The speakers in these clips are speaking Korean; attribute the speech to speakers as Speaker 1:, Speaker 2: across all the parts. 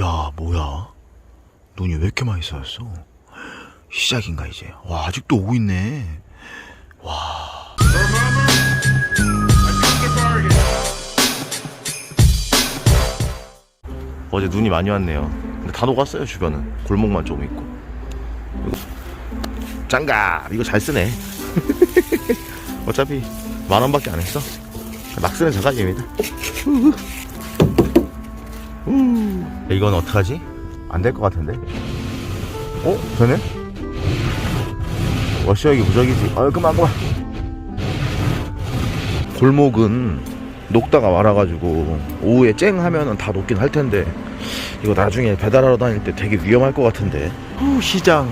Speaker 1: 야, 뭐야? 눈이 왜 이렇게 많이 쌓였어? 시작인가 이제? 와, 아직도 오고 있네. 와. 어제 눈이 많이 왔네요. 근데 다 녹았어요. 주변은 골목만 좀 있고. 장갑 이거 잘 쓰네. 어차피 10,000원밖에 안 했어. 막 쓰는 자가입니다. 이건 어떡하지? 안 될 것 같은데. 되네? 워셔액이 무적이지. 그만. 골목은 녹다가 말아가지고 오후에 쨍 하면은 다 녹긴 할 텐데 이거 나중에 배달하러 다닐 때 되게 위험할 것 같은데. 시장.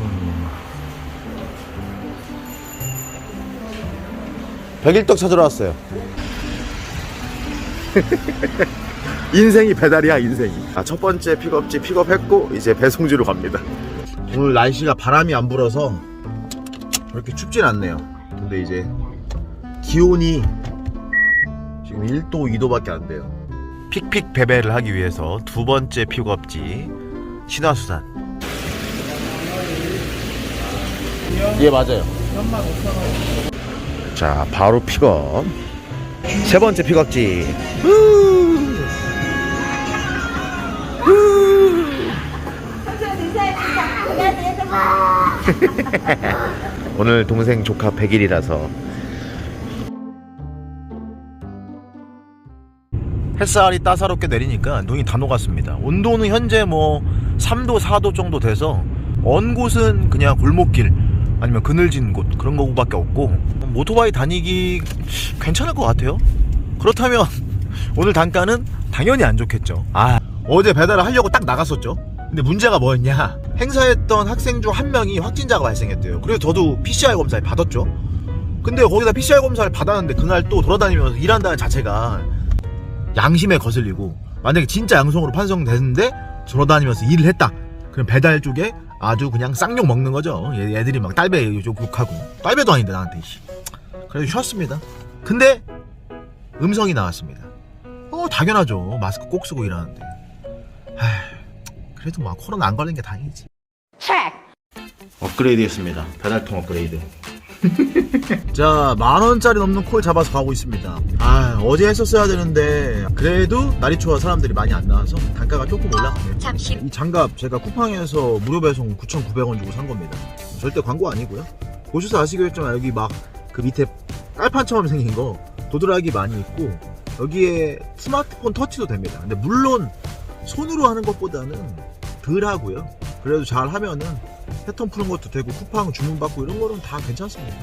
Speaker 1: 백일떡 찾으러 왔어요. 인생이 배달이야, 인생이. 첫 번째 픽업지 픽업했고 이제 배송지로 갑니다. 오늘 날씨가 바람이 안 불어서 그렇게 춥진 않네요. 근데 이제 기온이 지금 1도 2도밖에 안 돼요. 픽픽 배배를 하기 위해서 두 번째 픽업지 신화수산. 예, 맞아요. 35,000원. 자, 바로 픽업. 세 번째 픽업지. 오늘 동생 조카 100일이라서 햇살이 따사롭게 내리니까 눈이 다 녹았습니다. 온도는 현재 뭐 3도 4도 정도 돼서 먼 곳은 그냥 골목길 아니면 그늘진 곳 그런 거밖에 없고 오토바이 다니기 괜찮을 것 같아요. 그렇다면 오늘 단가는 당연히 안 좋겠죠. 어제 배달을 하려고 딱 나갔었죠. 근데 문제가 뭐였냐, 행사했던 학생 중 한 명이 확진자가 발생했대요. 그래서 저도 PCR 검사를 받았죠. 근데 거기다 PCR 검사를 받았는데 그날 또 돌아다니면서 일한다는 자체가 양심에 거슬리고, 만약에 진짜 양성으로 판정됐는데 돌아다니면서 일을 했다, 그럼 배달 쪽에 아주 그냥 쌍욕 먹는 거죠. 얘들이 막 딸배 욕하고, 딸배도 아닌데 나한테. 그래서 쉬었습니다. 근데 음성이 나왔습니다. 당연하죠. 마스크 꼭 쓰고 일하는데. 그래도 막 코로나 안 걸린 게 다행이지. 업그레이드 했습니다. 배달통 업그레이드. 자, 10,000원짜리 넘는 콜 잡아서 가고 있습니다. 어제 했었어야 되는데 그래도 날이 추워 사람들이 많이 안 나와서 단가가 조금 올라가네요. 잠시. 이 장갑 제가 쿠팡에서 무료 배송 9,900원 주고 산 겁니다. 절대 광고 아니고요. 보셔서 아시겠지만 여기 막 그 밑에 깔판처럼 생긴 거 도드락이 많이 있고, 여기에 스마트폰 터치도 됩니다. 근데 물론 손으로 하는 것보다는 덜 하고요. 그래도 잘 하면은 패턴 푸는 것도 되고 쿠팡 주문받고 이런 거는 다 괜찮습니다.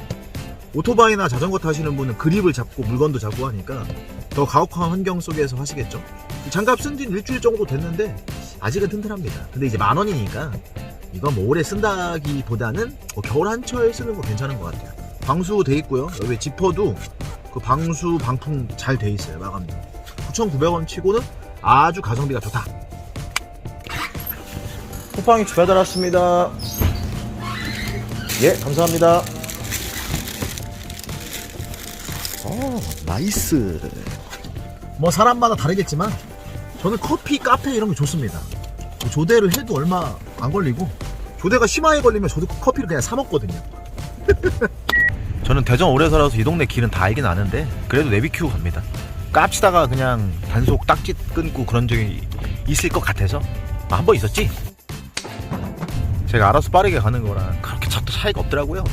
Speaker 1: 오토바이나 자전거 타시는 분은 그립을 잡고 물건도 잡고 하니까 더 가혹한 환경 속에서 하시겠죠. 장갑 쓴 지는 일주일 정도 됐는데 아직은 튼튼합니다. 근데 이제 10,000원이니까 이건 뭐 오래 쓴다기보다는 겨울 한철 쓰는 거 괜찮은 것 같아요. 방수 돼 있고요. 여기 지퍼도 그 방수 방풍 잘 돼 있어요. 마감도. 9,900원 치고는 아주 가성비가 좋다. 쿠팡이 배달 왔습니다. 예, 감사합니다. 나이스. 뭐 사람마다 다르겠지만 저는 커피, 카페 이런 게 좋습니다. 조대를 해도 얼마 안 걸리고, 조대가 심하게 걸리면 저도 커피를 그냥 사 먹거든요. 저는 대전 오래 살아서 이 동네 길은 다 알긴 아는데 그래도 내비키고 갑니다. 깝치다가 그냥 단속 딱지 끊고 그런 적이 있을 것 같아서. 한 번 있었지? 제가 알아서 빠르게 가는 거랑 그렇게 차도 차이가 없더라고요.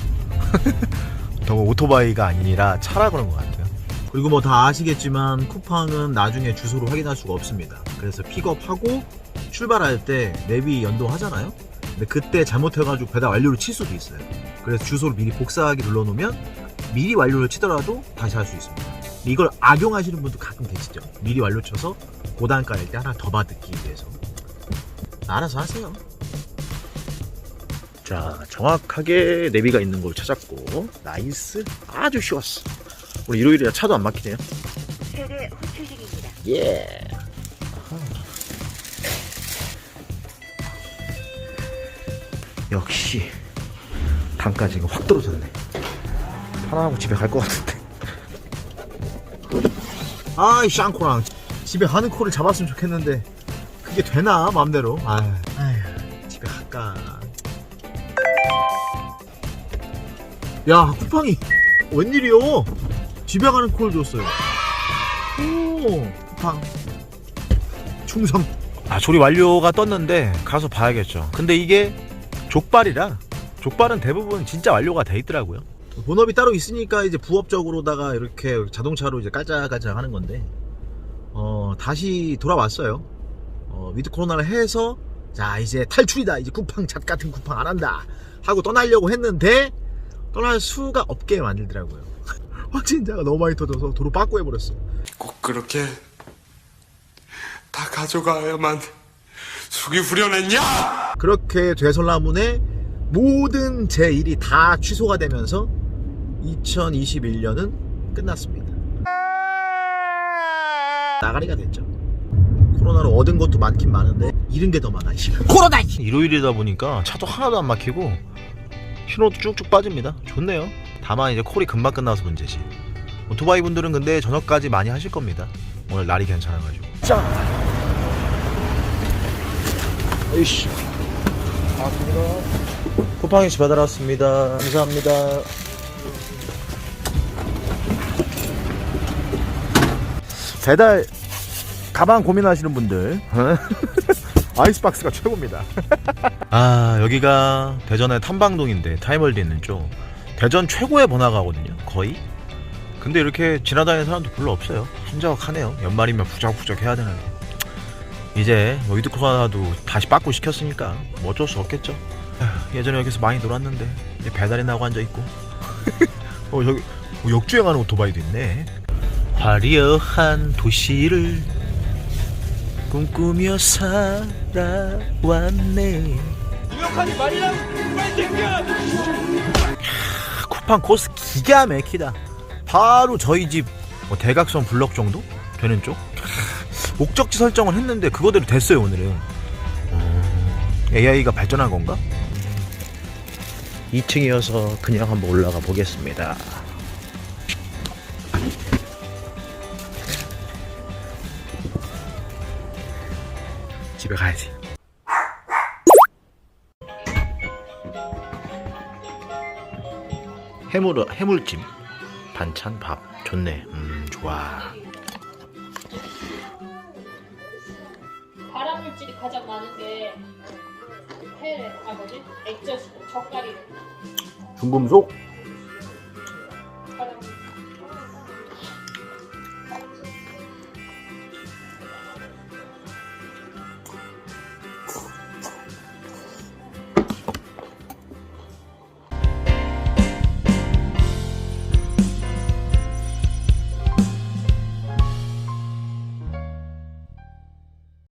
Speaker 1: 오토바이가 아니라 차라 그런 것 같아요. 그리고 뭐 다 아시겠지만 쿠팡은 나중에 주소를 확인할 수가 없습니다. 그래서 픽업하고 출발할 때 내비 연동하잖아요. 근데 그때 잘못해가지고 배달 완료를 칠 수도 있어요. 그래서 주소를 미리 복사하기 눌러놓으면 미리 완료를 치더라도 다시 할 수 있습니다. 이걸 악용하시는 분도 가끔 계시죠. 미리 완료 쳐서 고단가일 때 하나 더 받기 위해서. 알아서 하세요. 자, 정확하게 내비가 있는 걸 찾았고, 나이스. 아주 쉬웠어. 오늘 일요일이라 차도 안 막히네요.
Speaker 2: 세대 호출 중입니다.
Speaker 1: 예. 역시 단가 지금 확 떨어졌네. 하나하고 집에 갈 것 같은데. 이 샹코랑 집에 가는 코를 잡았으면 좋겠는데 그게 이게 되나 마음대로. 아휴 집에 갈까. 야 쿠팡이 웬일이요? 집에 가는 콜 줬어요. 오 쿠팡 충성. 조리 완료가 떴는데 가서 봐야겠죠. 근데 이게 족발이라 족발은 대부분 진짜 완료가 돼 있더라고요. 본업이 따로 있으니까 이제 부업적으로다가 이렇게 자동차로 이제 깔짝깔짝 하는 건데 다시 돌아왔어요. 위드 코로나를 해서 자 이제 탈출이다, 이제 쿠팡 잣 같은 쿠팡 안 한다 하고 떠나려고 했는데 떠날 수가 없게 만들더라고요. 확진자가 너무 많이 터져서 도로 빠꾸 해버렸어.
Speaker 3: 꼭 그렇게 다 가져가야만 속이 후련했냐?
Speaker 1: 그렇게 되설라문에 모든 제 일이 다 취소가 되면서 2021년은 끝났습니다. 나가리가 됐죠. 코로나로 얻은 것도 많긴 많은데 잃은 게 더 많아. 코로나! 일요일이다 보니까 차도 하나도 안 막히고 신호도 쭉쭉 빠집니다. 좋네요. 다만 이제 콜이 금방 끝나서 문제지. 오토바이 분들은 근데 저녁까지 많이 하실 겁니다. 오늘 날이 괜찮아가지고. 짠! 에이씨. 쿠팡이 집 받아왔습니다. 감사합니다. 배달 가방 고민하시는 분들 아이스박스가 최고입니다. 여기가 대전의 탐방동인데 타임월드 있는 쪽 대전 최고의 번화가거든요 거의. 근데 이렇게 지나다니는 사람도 별로 없어요. 한적하네요. 연말이면 부적부적 해야 되는데 이제 위드 코로나도 다시 빠꾸 시켰으니까 뭐 어쩔 수 없겠죠. 예전에 여기서 많이 놀았는데 이제 배달이 나고 앉아있고 여기 역주행하는 오토바이도 있네. 화려한 도시를 꿈꾸며 살아왔네.
Speaker 3: 유력하지 말이랑 빨리 땡겨!
Speaker 1: 쿠팡 코스 기가 막히다. 바로 저희 집 대각선 블럭 정도 되는 쪽. 목적지 설정을 했는데 그거대로 됐어요 오늘은. AI가 발전한 건가? 2층이어서 그냥 한번 올라가 보겠습니다. 집에 가야지. 해물찜 반찬 밥 좋네. 좋아.
Speaker 4: 발암물질이 가장 많은 게 뭐지? 액젓이고 젓갈이.
Speaker 1: 중금속